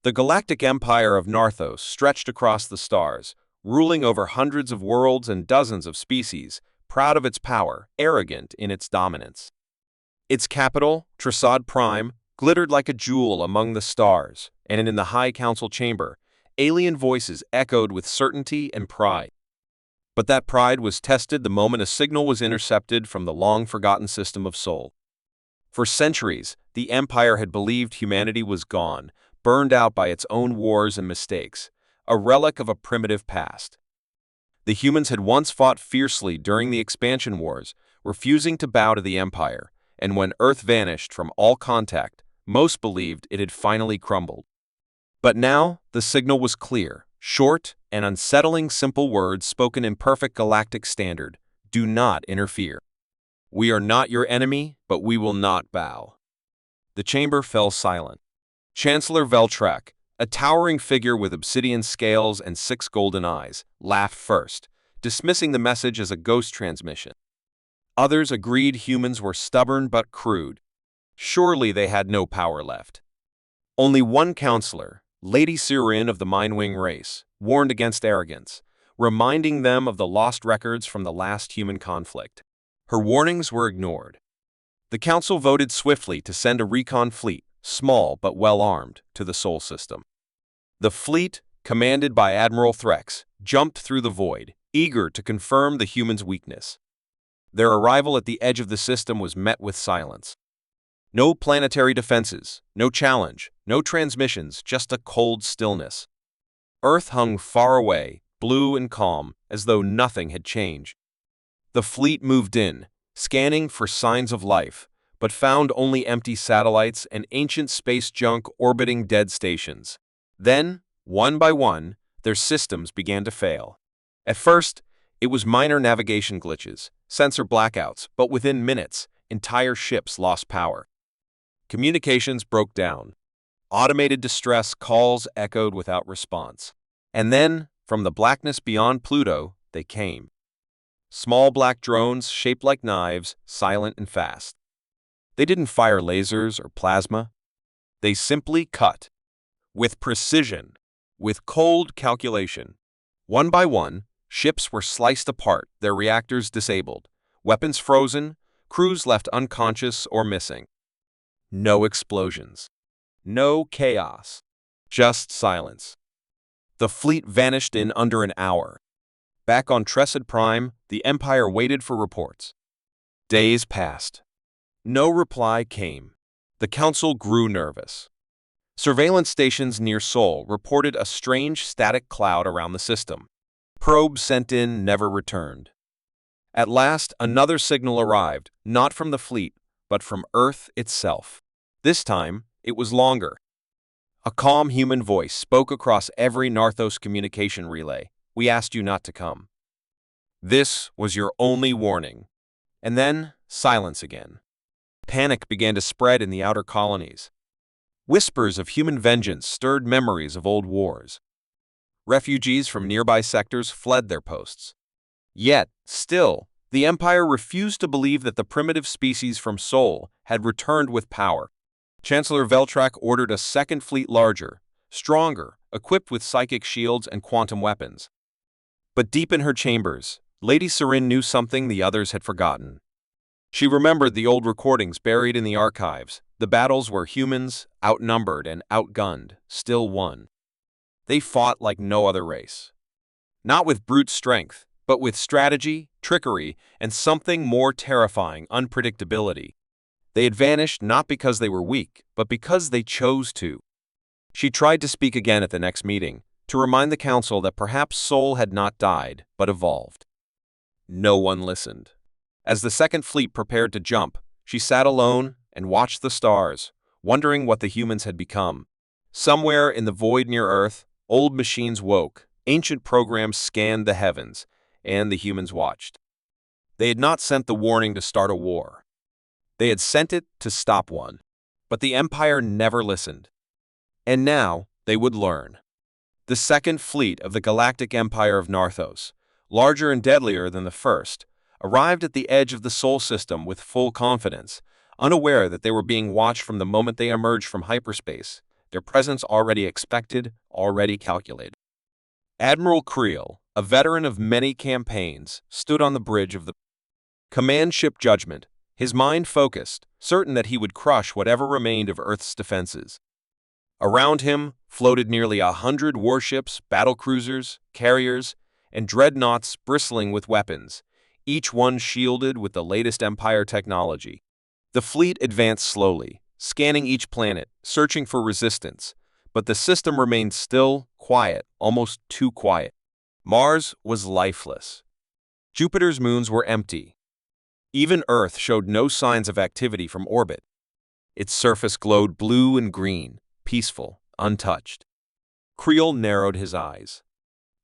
The galactic empire of Narthos stretched across the stars, ruling over hundreds of worlds and dozens of species, proud of its power, arrogant in its dominance. Its capital, Trasad Prime, glittered like a jewel among the stars, and in the High Council chamber, alien voices echoed with certainty and pride. But that pride was tested the moment a signal was intercepted from the long-forgotten system of Sol. For centuries, the Empire had believed humanity was gone, burned out by its own wars and mistakes, a relic of a primitive past. The humans had once fought fiercely during the expansion wars, refusing to bow to the Empire, and when Earth vanished from all contact, most believed it had finally crumbled. But now, the signal was clear, short, and unsettling simple words spoken in perfect galactic standard: do not interfere. We are not your enemy, but we will not bow. The chamber fell silent. Chancellor Veltrak, a towering figure with obsidian scales and 6 golden eyes, laughed first, dismissing the message as a ghost transmission. Others agreed humans were stubborn but crude. Surely they had no power left. Only one counselor, Lady Sirin of the Mindwing race, warned against arrogance, reminding them of the lost records from the last human conflict. Her warnings were ignored. The council voted swiftly to send a recon fleet, small but well-armed, to the Sol system. The fleet, commanded by Admiral Threx, jumped through the void, eager to confirm the humans' weakness. Their arrival at the edge of the system was met with silence. No planetary defenses, no challenge, no transmissions, just a cold stillness. Earth hung far away, blue and calm, as though nothing had changed. The fleet moved in, scanning for signs of life, but found only empty satellites and ancient space junk orbiting dead stations. Then, one by one, their systems began to fail. At first, it was minor navigation glitches, sensor blackouts, but within minutes, entire ships lost power. Communications broke down. Automated distress calls echoed without response. And then, from the blackness beyond Pluto, they came. Small black drones shaped like knives, silent and fast. They didn't fire lasers or plasma. They simply cut. With precision, with cold calculation. One by one, ships were sliced apart, their reactors disabled, weapons frozen, crews left unconscious or missing. No explosions. No chaos. Just silence. The fleet vanished in under an hour. Back on Trasad Prime, the Empire waited for reports. Days passed. No reply came. The Council grew nervous. Surveillance stations near Sol reported a strange static cloud around the system. Probes sent in never returned. At last, another signal arrived, not from the fleet, but from Earth itself. This time, it was longer. A calm human voice spoke across every Narthos communication relay. We asked you not to come. This was your only warning. And then, silence again. Panic began to spread in the outer colonies. Whispers of human vengeance stirred memories of old wars. Refugees from nearby sectors fled their posts. Yet, still, the Empire refused to believe that the primitive species from Sol had returned with power. Chancellor Veltrak ordered a second fleet larger, stronger, equipped with psychic shields and quantum weapons. But deep in her chambers, Lady Sirin knew something the others had forgotten. She remembered the old recordings buried in the archives, the battles where humans, outnumbered and outgunned, still won. They fought like no other race. Not with brute strength, but with strategy, trickery, and something more terrifying: unpredictability. They had vanished not because they were weak, but because they chose to. She tried to speak again at the next meeting, to remind the Council that perhaps Sol had not died, but evolved. No one listened. As the second fleet prepared to jump, she sat alone and watched the stars, wondering what the humans had become. Somewhere in the void near Earth, old machines woke, ancient programs scanned the heavens, and the humans watched. They had not sent the warning to start a war. They had sent it to stop one. But the Empire never listened. And now they would learn. The second fleet of the Galactic Empire of Narthos, larger and deadlier than the first, arrived at the edge of the Sol system with full confidence, unaware that they were being watched from the moment they emerged from hyperspace, their presence already expected, already calculated. Admiral Creel, a veteran of many campaigns, stood on the bridge of the command ship Judgment, his mind focused, certain that he would crush whatever remained of Earth's defenses. Around him floated nearly 100 warships, battlecruisers, carriers, and dreadnoughts bristling with weapons, each one shielded with the latest Empire technology. The fleet advanced slowly, scanning each planet, searching for resistance, but the system remained still, quiet, almost too quiet. Mars was lifeless. Jupiter's moons were empty. Even Earth showed no signs of activity from orbit. Its surface glowed blue and green, peaceful, untouched. Creel narrowed his eyes.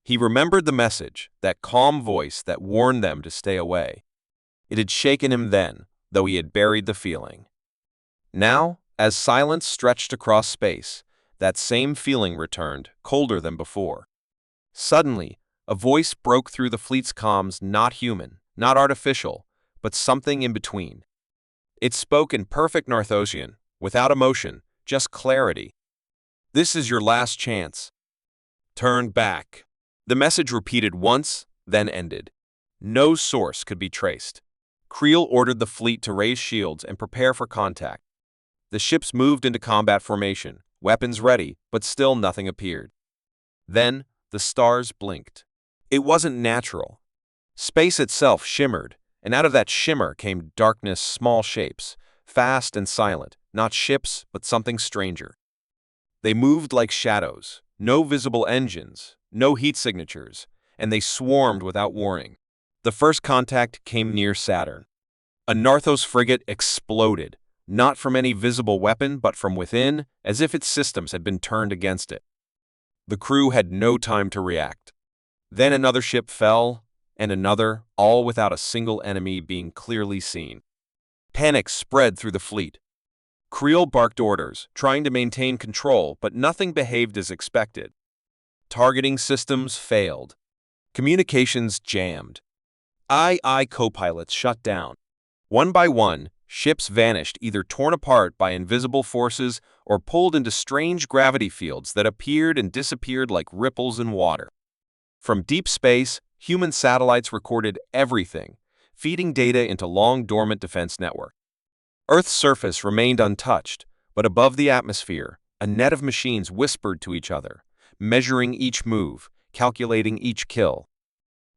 He remembered the message, that calm voice that warned them to stay away. It had shaken him then, though he had buried the feeling. Now, as silence stretched across space, that same feeling returned, colder than before. Suddenly, a voice broke through the fleet's comms, not human, not artificial, but something in between. It spoke in perfect Narthosian, without emotion, just clarity. "This is your last chance. Turn back." The message repeated once, then ended. No source could be traced. Creel ordered the fleet to raise shields and prepare for contact. The ships moved into combat formation, weapons ready, but still nothing appeared. Then, the stars blinked. It wasn't natural. Space itself shimmered, and out of that shimmer came darkness, small shapes, fast and silent, not ships, but something stranger. They moved like shadows, no visible engines, no heat signatures, and they swarmed without warning. The first contact came near Saturn. A Narthos frigate exploded, not from any visible weapon, but from within, as if its systems had been turned against it. The crew had no time to react. Then another ship fell, and another, all without a single enemy being clearly seen. Panic spread through the fleet. Creel barked orders, trying to maintain control, but nothing behaved as expected. Targeting systems failed. Communications jammed. AI co-pilots shut down. One by one, ships vanished, either torn apart by invisible forces or pulled into strange gravity fields that appeared and disappeared like ripples in water. From deep space, human satellites recorded everything, feeding data into long-dormant defense networks. Earth's surface remained untouched, but above the atmosphere, a net of machines whispered to each other, measuring each move, calculating each kill.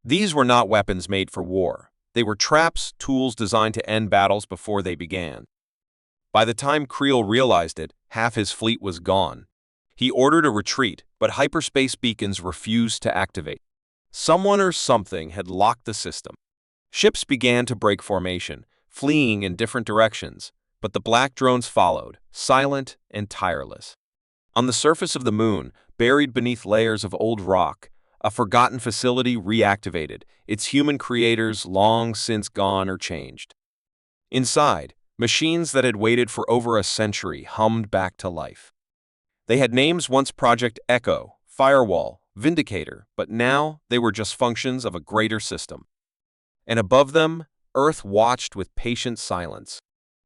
These were not weapons made for war. They were traps, tools designed to end battles before they began. By the time Creel realized it, half his fleet was gone. He ordered a retreat, but hyperspace beacons refused to activate. Someone or something had locked the system. Ships began to break formation, fleeing in different directions, but the black drones followed, silent and tireless. On the surface of the moon, buried beneath layers of old rock, a forgotten facility reactivated, its human creators long since gone or changed. Inside, machines that had waited for over a century hummed back to life. They had names once: Project Echo, Firewall, Vindicator, but now they were just functions of a greater system. And above them, Earth watched with patient silence.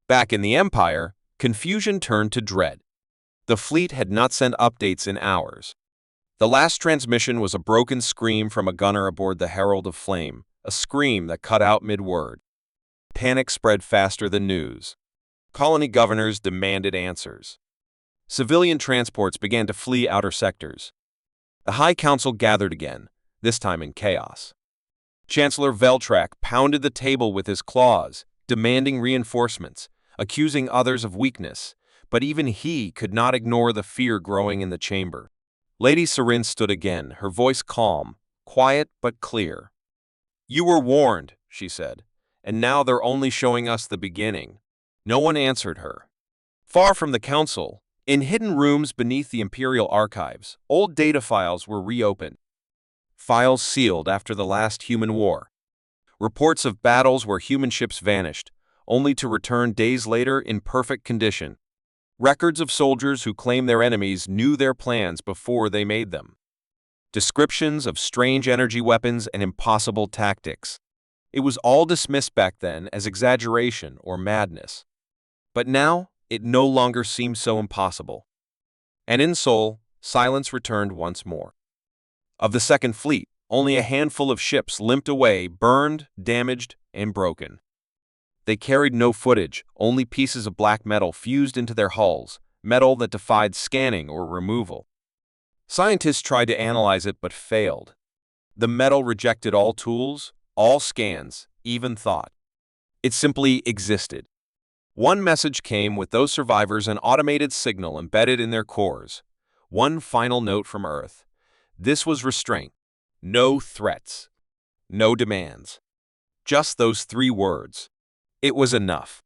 Back in the Empire, confusion turned to dread. The fleet had not sent updates in hours. The last transmission was a broken scream from a gunner aboard the Herald of Flame, a scream that cut out mid-word. Panic spread faster than news. Colony governors demanded answers. Civilian transports began to flee outer sectors. The High Council gathered again, this time in chaos. Chancellor Veltrak pounded the table with his claws, demanding reinforcements, accusing others of weakness, but even he could not ignore the fear growing in the chamber. Lady Sarin stood again, her voice calm, quiet but clear. "You were warned," she said, "and now they're only showing us the beginning." No one answered her. Far from the council, in hidden rooms beneath the Imperial archives, old data files were reopened. Files sealed after the last human war. Reports of battles where human ships vanished, only to return days later in perfect condition. Records of soldiers who claimed their enemies knew their plans before they made them. Descriptions of strange energy weapons and impossible tactics. It was all dismissed back then as exaggeration or madness. But now, it no longer seemed so impossible. And in Seoul, silence returned once more. Of the Second Fleet, only a handful of ships limped away, burned, damaged, and broken. They carried no footage, only pieces of black metal fused into their hulls, metal that defied scanning or removal. Scientists tried to analyze it but failed. The metal rejected all tools, all scans, even thought. It simply existed. One message came with those survivors, an automated signal embedded in their cores. One final note from Earth. This was restraint. No threats. No demands. Just those 3 words. It was enough.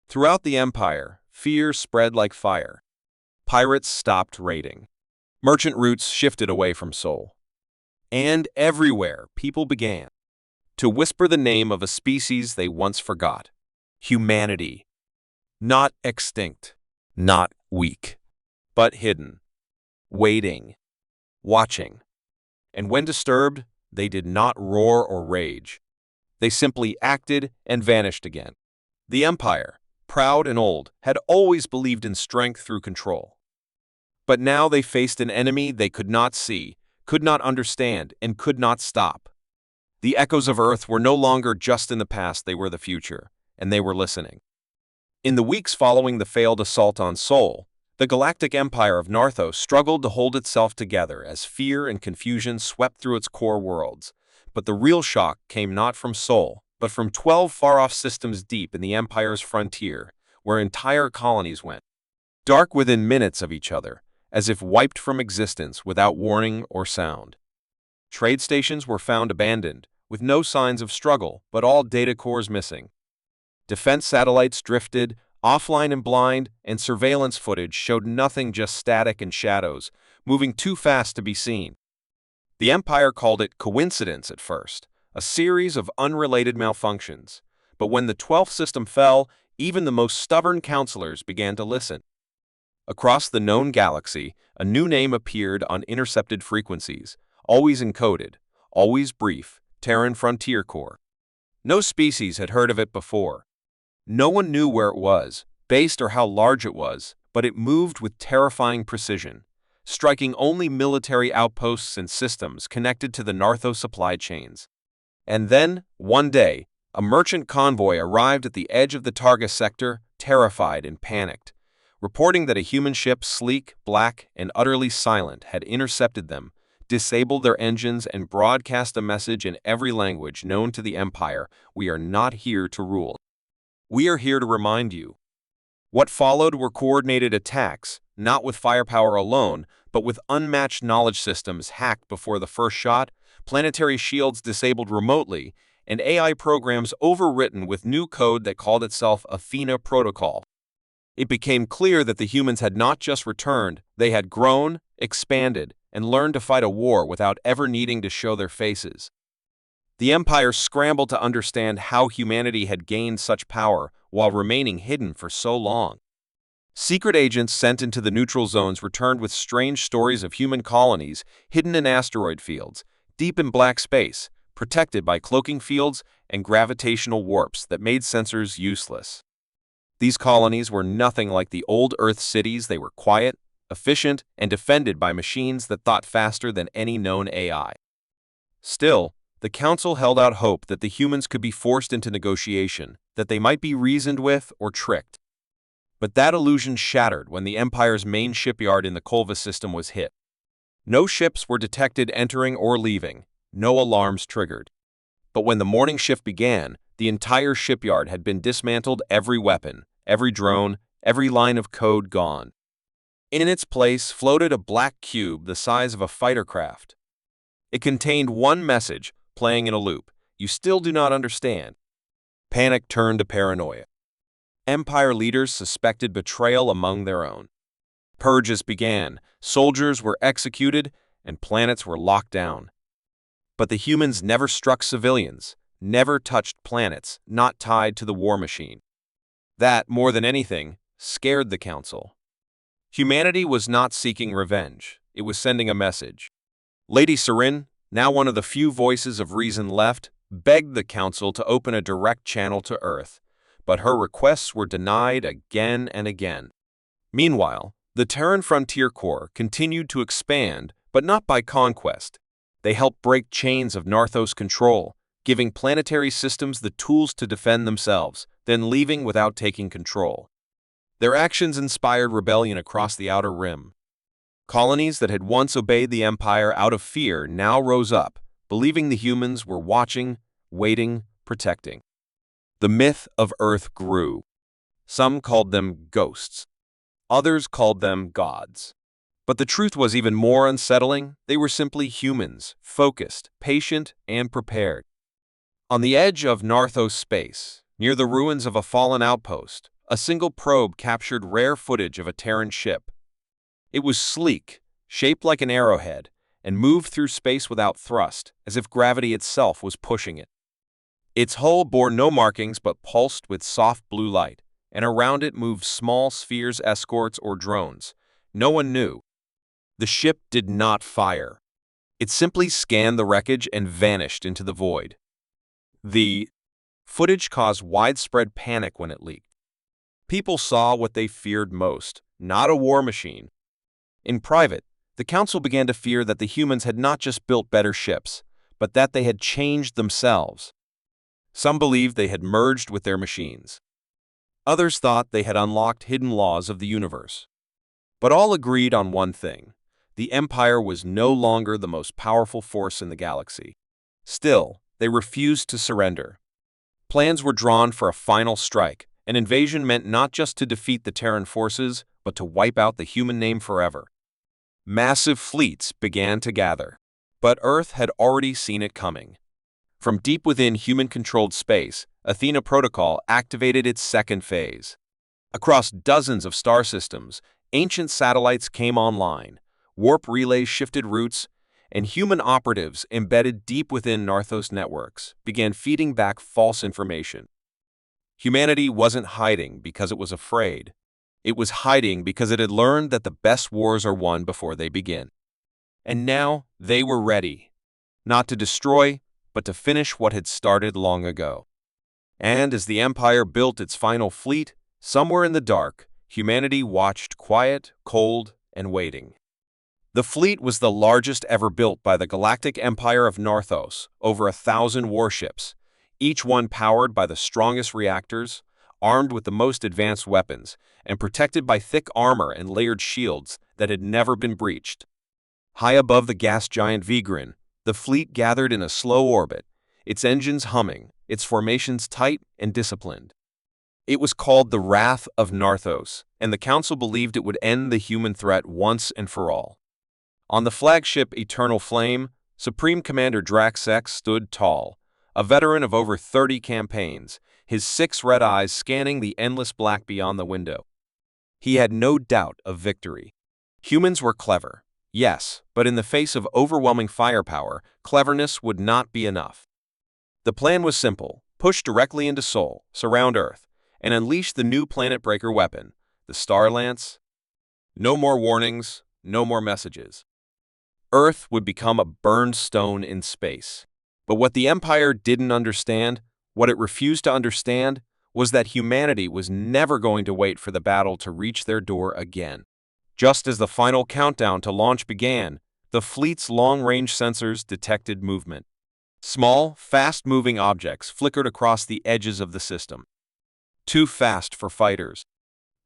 Throughout the Empire, fear spread like fire. Pirates stopped raiding. Merchant routes shifted away from Seoul. And everywhere, people began to whisper the name of a species they once forgot. Humanity. Not extinct. Not weak. But hidden. Waiting. Watching. And when disturbed, they did not roar or rage. They simply acted and vanished again. The Empire, proud and old, had always believed in strength through control. But now they faced an enemy they could not see, could not understand, and could not stop. The echoes of Earth were no longer just in the past, they were the future, and they were listening. In the weeks following the failed assault on Seoul, the Galactic Empire of Narthos struggled to hold itself together as fear and confusion swept through its core worlds. But the real shock came not from Seoul, but from 12 far-off systems deep in the Empire's frontier, where entire colonies went dark within minutes of each other, as if wiped from existence without warning or sound. Trade stations were found abandoned, with no signs of struggle, but all data cores missing. Defense satellites drifted, offline and blind, and surveillance footage showed nothing, just static and shadows, moving too fast to be seen. The Empire called it coincidence at first, a series of unrelated malfunctions. But when the 12th system fell, even the most stubborn counselors began to listen. Across the known galaxy, a new name appeared on intercepted frequencies, always encoded, always brief: Terran Frontier Core. No species had heard of it before. No one knew where it was, based or how large it was, but it moved with terrifying precision, striking only military outposts and systems connected to the Narthos supply chains. And then, one day, a merchant convoy arrived at the edge of the Targa sector, terrified and panicked, reporting that a human ship, sleek, black, and utterly silent, had intercepted them, disabled their engines, and broadcast a message in every language known to the Empire: "We are not here to rule. We are here to remind you." What followed were coordinated attacks, not with firepower alone, but with unmatched knowledge systems hacked before the first shot, planetary shields disabled remotely, and AI programs overwritten with new code that called itself Athena Protocol. It became clear that the humans had not just returned, they had grown, expanded, and learned to fight a war without ever needing to show their faces. The Empire scrambled to understand how humanity had gained such power while remaining hidden for so long. Secret agents sent into the neutral zones returned with strange stories of human colonies hidden in asteroid fields, deep in black space, protected by cloaking fields and gravitational warps that made sensors useless. These colonies were nothing like the old Earth cities. They were quiet, efficient, and defended by machines that thought faster than any known AI. Still, the Council held out hope that the humans could be forced into negotiation, that they might be reasoned with or tricked. But that illusion shattered when the Empire's main shipyard in the Kolva system was hit. No ships were detected entering or leaving, no alarms triggered. But when the morning shift began, the entire shipyard had been dismantled, every weapon, every drone, every line of code gone. In its place floated a black cube the size of a fighter craft. It contained one message, playing in a loop: "You still do not understand." Panic turned to paranoia. Empire leaders suspected betrayal among their own. Purges began, soldiers were executed, and planets were locked down. But the humans never struck civilians, never touched planets not tied to the war machine. That, more than anything, scared the Council. Humanity was not seeking revenge, it was sending a message. Lady Serin, now one of the few voices of reason left, begged the Council to open a direct channel to Earth, but her requests were denied again and again. Meanwhile, The Terran Frontier Corps continued to expand, but not by conquest. They helped break chains of Narthos control, giving planetary systems the tools to defend themselves, then leaving without taking control. Their actions inspired rebellion across the Outer Rim. Colonies that had once obeyed the Empire out of fear now rose up, believing the humans were watching, waiting, protecting. The myth of Earth grew. Some called them ghosts. Others called them gods. But the truth was even more unsettling. They were simply humans, focused, patient, and prepared. On the edge of Narthos space, near the ruins of a fallen outpost, a single probe captured rare footage of a Terran ship. It was sleek, shaped like an arrowhead, and moved through space without thrust, as if gravity itself was pushing it. Its hull bore no markings but pulsed with soft blue light, and around it moved small spheres, escorts, or drones. No one knew. The ship did not fire. It simply scanned the wreckage and vanished into the void. The footage caused widespread panic when it leaked. People saw what they feared most, not a war machine. In private, the Council began to fear that the humans had not just built better ships, but that they had changed themselves. Some believed they had merged with their machines. Others thought they had unlocked hidden laws of the universe. But all agreed on one thing: the Empire was no longer the most powerful force in the galaxy. Still, they refused to surrender. Plans were drawn for a final strike. An invasion meant not just to defeat the Terran forces, but to wipe out the human name forever. Massive fleets began to gather. But Earth had already seen it coming. From deep within human-controlled space, Athena Protocol activated its second phase. Across dozens of star systems, ancient satellites came online, warp relays shifted routes, and human operatives embedded deep within Narthos networks began feeding back false information. Humanity wasn't hiding because it was afraid. It was hiding because it had learned that the best wars are won before they begin. And now they were ready, not to destroy, but to finish what had started long ago. And as the Empire built its final fleet, somewhere in the dark, humanity watched, quiet, cold, and waiting. The fleet was the largest ever built by the Galactic Empire of Narthos, over 1,000 warships, each one powered by the strongest reactors, armed with the most advanced weapons, and protected by thick armor and layered shields that had never been breached. High above the gas giant Vigran, the fleet gathered in a slow orbit, its engines humming, its formations tight and disciplined. It was called the Wrath of Narthos, and the Council believed it would end the human threat once and for all. On the flagship Eternal Flame, Supreme Commander Drax stood tall, a veteran of over 30 campaigns, his 6 red eyes scanning the endless black beyond the window. He had no doubt of victory. Humans were clever, yes, but in the face of overwhelming firepower, cleverness would not be enough. The plan was simple: push directly into Sol, surround Earth, and unleash the new planet-breaker weapon, the Star Lance. No more warnings, no more messages. Earth would become a burned stone in space. But what the Empire didn't understand, what it refused to understand, was that humanity was never going to wait for the battle to reach their door again. Just as the final countdown to launch began, the fleet's long-range sensors detected movement. Small, fast-moving objects flickered across the edges of the system. Too fast for fighters.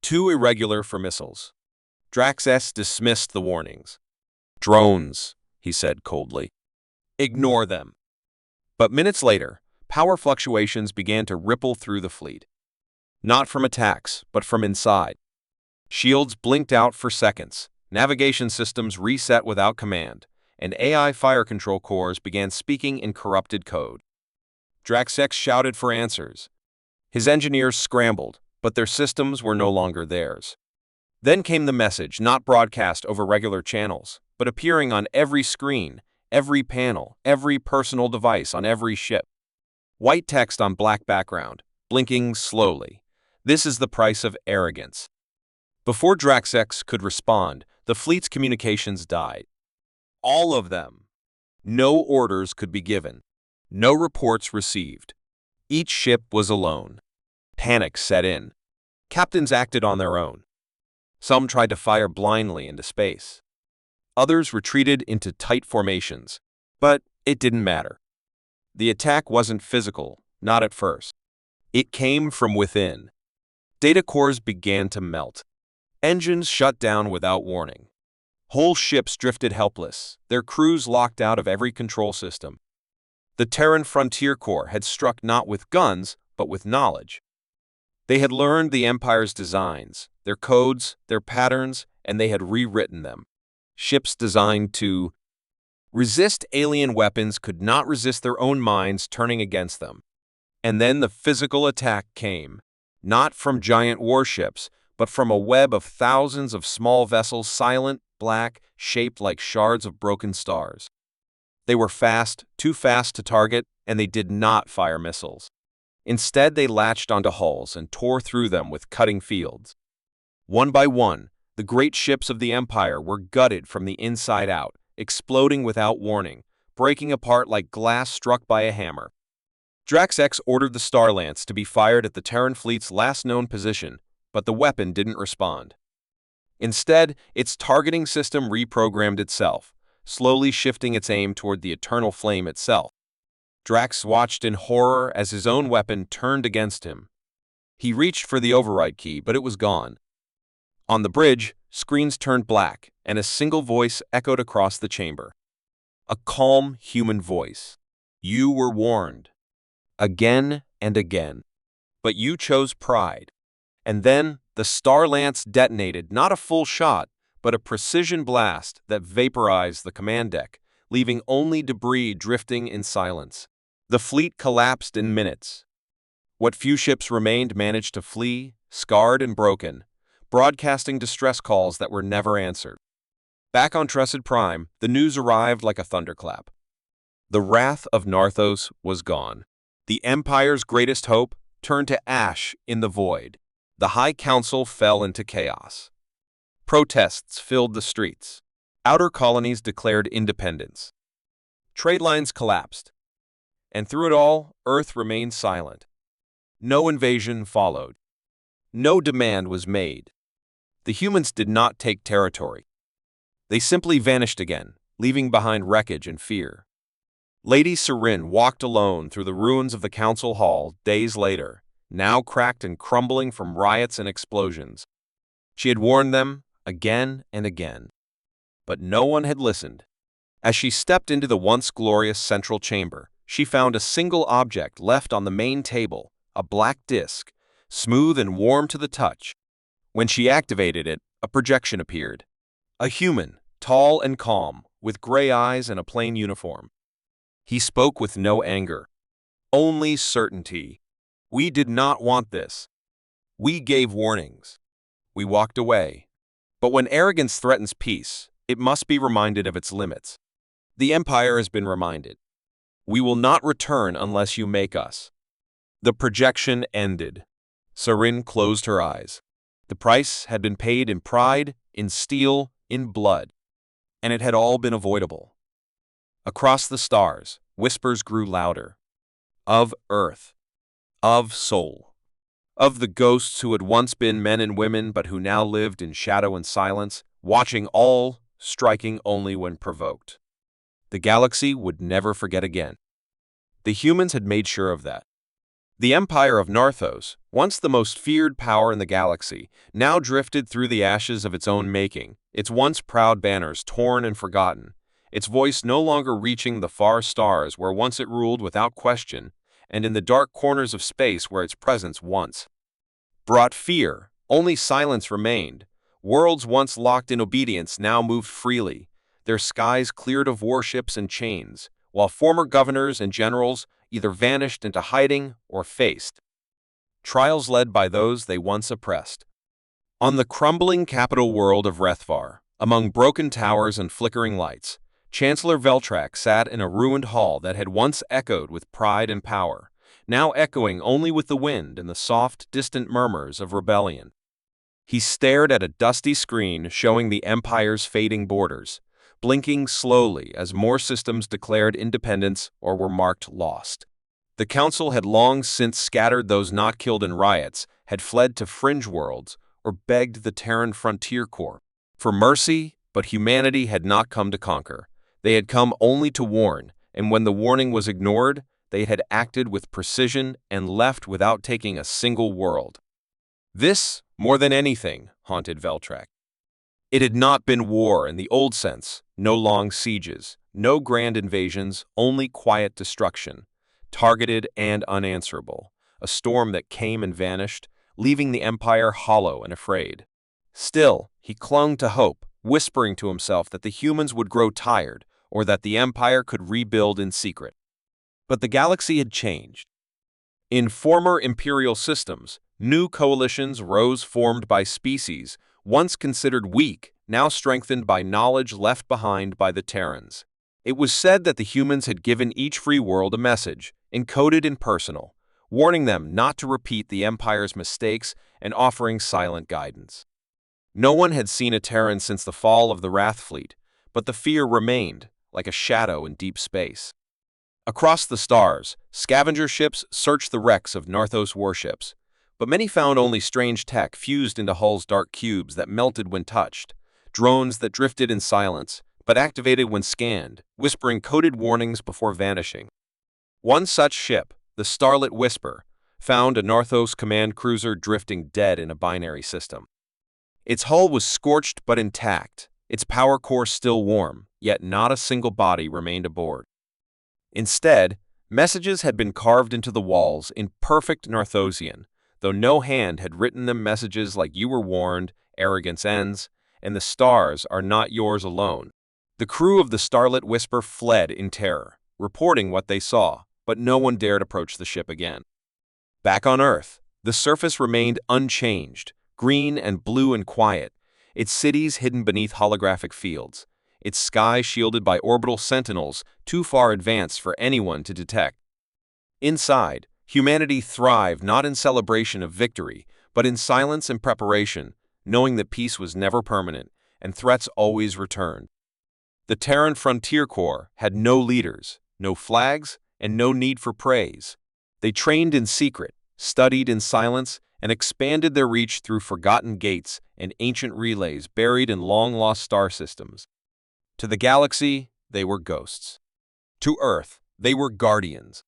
Too irregular for missiles. Drax dismissed the warnings. "Drones," he said coldly. "Ignore them." But minutes later, power fluctuations began to ripple through the fleet. Not from attacks, but from inside. Shields blinked out for seconds, navigation systems reset without command, and AI fire control cores began speaking in corrupted code. Drax shouted for answers. His engineers scrambled, but their systems were no longer theirs. Then came the message, not broadcast over regular channels, but appearing on every screen, every panel, every personal device on every ship. White text on black background, blinking slowly. "This is the price of arrogance." Before Drax could respond, the fleet's communications died. All of them. No orders could be given. No reports received. Each ship was alone. Panic set in. Captains acted on their own. Some tried to fire blindly into space. Others retreated into tight formations. But it didn't matter. The attack wasn't physical, not at first. It came from within. Data cores began to melt. Engines shut down without warning. Whole ships drifted helpless, their crews locked out of every control system. The Terran Frontier Corps had struck not with guns, but with knowledge. They had learned the Empire's designs, their codes, their patterns, and they had rewritten them. Ships designed to resist alien weapons could not resist their own minds turning against them. And then the physical attack came, not from giant warships, but from a web of thousands of small vessels, silent, black, shaped like shards of broken stars. They were fast, too fast to target, and they did not fire missiles. Instead, they latched onto hulls and tore through them with cutting fields. One by one, the great ships of the Empire were gutted from the inside out, exploding without warning, breaking apart like glass struck by a hammer. Drax X ordered the Star Lance to be fired at the Terran fleet's last known position, but the weapon didn't respond. Instead, its targeting system reprogrammed itself, slowly shifting its aim toward the eternal flame itself. Drax watched in horror as his own weapon turned against him. He reached for the override key, but it was gone. On the bridge, screens turned black, and a single voice echoed across the chamber. A calm, human voice. You were warned. Again and again. But you chose pride. And then, the Star Lance detonated not a full shot, but a precision blast that vaporized the command deck, leaving only debris drifting in silence. The fleet collapsed in minutes. What few ships remained managed to flee, scarred and broken, broadcasting distress calls that were never answered. Back on Trusted Prime, the news arrived like a thunderclap. The wrath of Narthos was gone. The Empire's greatest hope turned to ash in the void. The High Council fell into chaos. Protests filled the streets. Outer colonies declared independence. Trade lines collapsed. And through it all, Earth remained silent. No invasion followed. No demand was made. The humans did not take territory. They simply vanished again, leaving behind wreckage and fear. Lady Sarin walked alone through the ruins of the council hall days later, now cracked and crumbling from riots and explosions. She had warned them again and again, but no one had listened. As she stepped into the once glorious central chamber, she found a single object left on the main table, a black disc, smooth and warm to the touch. When she activated it, a projection appeared. A human, tall and calm, with gray eyes and a plain uniform. He spoke with no anger, only certainty. We did not want this. We gave warnings. We walked away. But when arrogance threatens peace, it must be reminded of its limits. The Empire has been reminded. We will not return unless you make us. The projection ended. Sarin closed her eyes. The price had been paid in pride, in steel, in blood. And it had all been avoidable. Across the stars, whispers grew louder. Of Earth. Of soul. Of the ghosts who had once been men and women but who now lived in shadow and silence, watching all, striking only when provoked. The galaxy would never forget again. The humans had made sure of that. The Empire of Narthos, once the most feared power in the galaxy, now drifted through the ashes of its own making, its once proud banners torn and forgotten, its voice no longer reaching the far stars where once it ruled without question, and in the dark corners of space where its presence once brought fear. Only silence remained. Worlds once locked in obedience now moved freely, their skies cleared of warships and chains, while former governors and generals either vanished into hiding or faced trials led by those they once oppressed. On the crumbling capital world of Rethvar, among broken towers and flickering lights, Chancellor Veltrak sat in a ruined hall that had once echoed with pride and power, now echoing only with the wind and the soft, distant murmurs of rebellion. He stared at a dusty screen showing the Empire's fading borders, blinking slowly as more systems declared independence or were marked lost. The Council had long since scattered those not killed in riots, had fled to fringe worlds, or begged the Terran Frontier Corps for mercy, but humanity had not come to conquer. They had come only to warn, and when the warning was ignored, they had acted with precision and left without taking a single world. This, more than anything, haunted Veltrac. It had not been war in the old sense, no long sieges, no grand invasions, only quiet destruction, targeted and unanswerable, a storm that came and vanished, leaving the Empire hollow and afraid. Still, he clung to hope, whispering to himself that the humans would grow tired, or that the Empire could rebuild in secret. But the galaxy had changed. In former Imperial systems, new coalitions rose formed by species, once considered weak, now strengthened by knowledge left behind by the Terrans. It was said that the humans had given each free world a message, encoded in personal, warning them not to repeat the Empire's mistakes and offering silent guidance. No one had seen a Terran since the fall of the Wrath Fleet, but the fear remained, like a shadow in deep space. Across the stars, scavenger ships searched the wrecks of Narthos warships, but many found only strange tech fused into Hull's dark cubes that melted when touched, drones that drifted in silence, but activated when scanned, whispering coded warnings before vanishing. One such ship, the Starlit Whisper, found a Narthos command cruiser drifting dead in a binary system. Its hull was scorched but intact, its power core still warm, yet not a single body remained aboard. Instead, messages had been carved into the walls in perfect Narthosian, though no hand had written them messages like "You were warned, arrogance ends," and "The stars are not yours alone." The crew of the Starlit Whisper fled in terror, reporting what they saw, but no one dared approach the ship again. Back on Earth, the surface remained unchanged, green and blue and quiet, its cities hidden beneath holographic fields, its sky shielded by orbital sentinels too far advanced for anyone to detect. Inside, humanity thrived not in celebration of victory, but in silence and preparation, knowing that peace was never permanent and threats always returned. The Terran Frontier Corps had no leaders, no flags, and no need for praise. They trained in secret, studied in silence, and expanded their reach through forgotten gates and ancient relays buried in long-lost star systems. To the galaxy, they were ghosts. To Earth, they were guardians.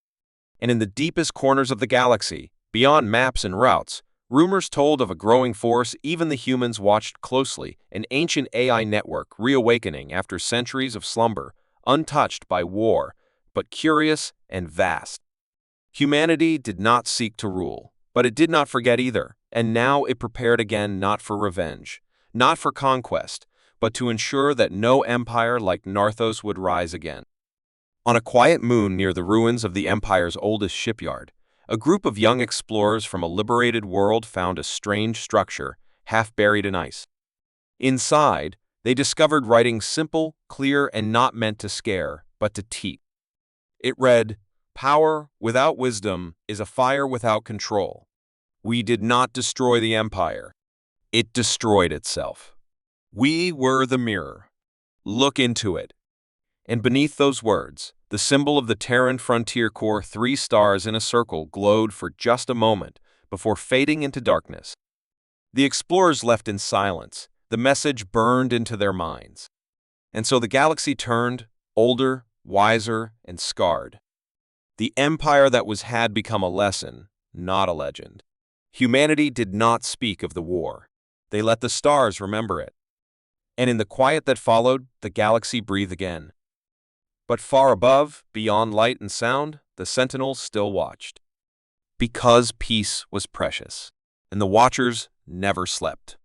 And in the deepest corners of the galaxy, beyond maps and routes, rumors told of a growing force even the humans watched closely, an ancient AI network reawakening after centuries of slumber, untouched by war, but curious and vast. Humanity did not seek to rule, but it did not forget either, and now it prepared again not for revenge, not for conquest, but to ensure that no empire like Narthos would rise again. On a quiet moon near the ruins of the Empire's oldest shipyard, a group of young explorers from a liberated world found a strange structure, half buried in ice. Inside, they discovered writing simple, clear, and not meant to scare, but to teach. It read, "Power without wisdom is a fire without control. We did not destroy the Empire. It destroyed itself. We were the mirror. Look into it." And beneath those words, the symbol of the Terran Frontier Corps, 3 stars in a circle, glowed for just a moment before fading into darkness. The explorers left in silence, the message burned into their minds. And so the galaxy turned, older, wiser, and scarred. The empire that had become a lesson, not a legend. Humanity did not speak of the war. They let the stars remember it. And in the quiet that followed, the galaxy breathed again. But far above, beyond light and sound, the sentinels still watched. Because peace was precious, and the watchers never slept.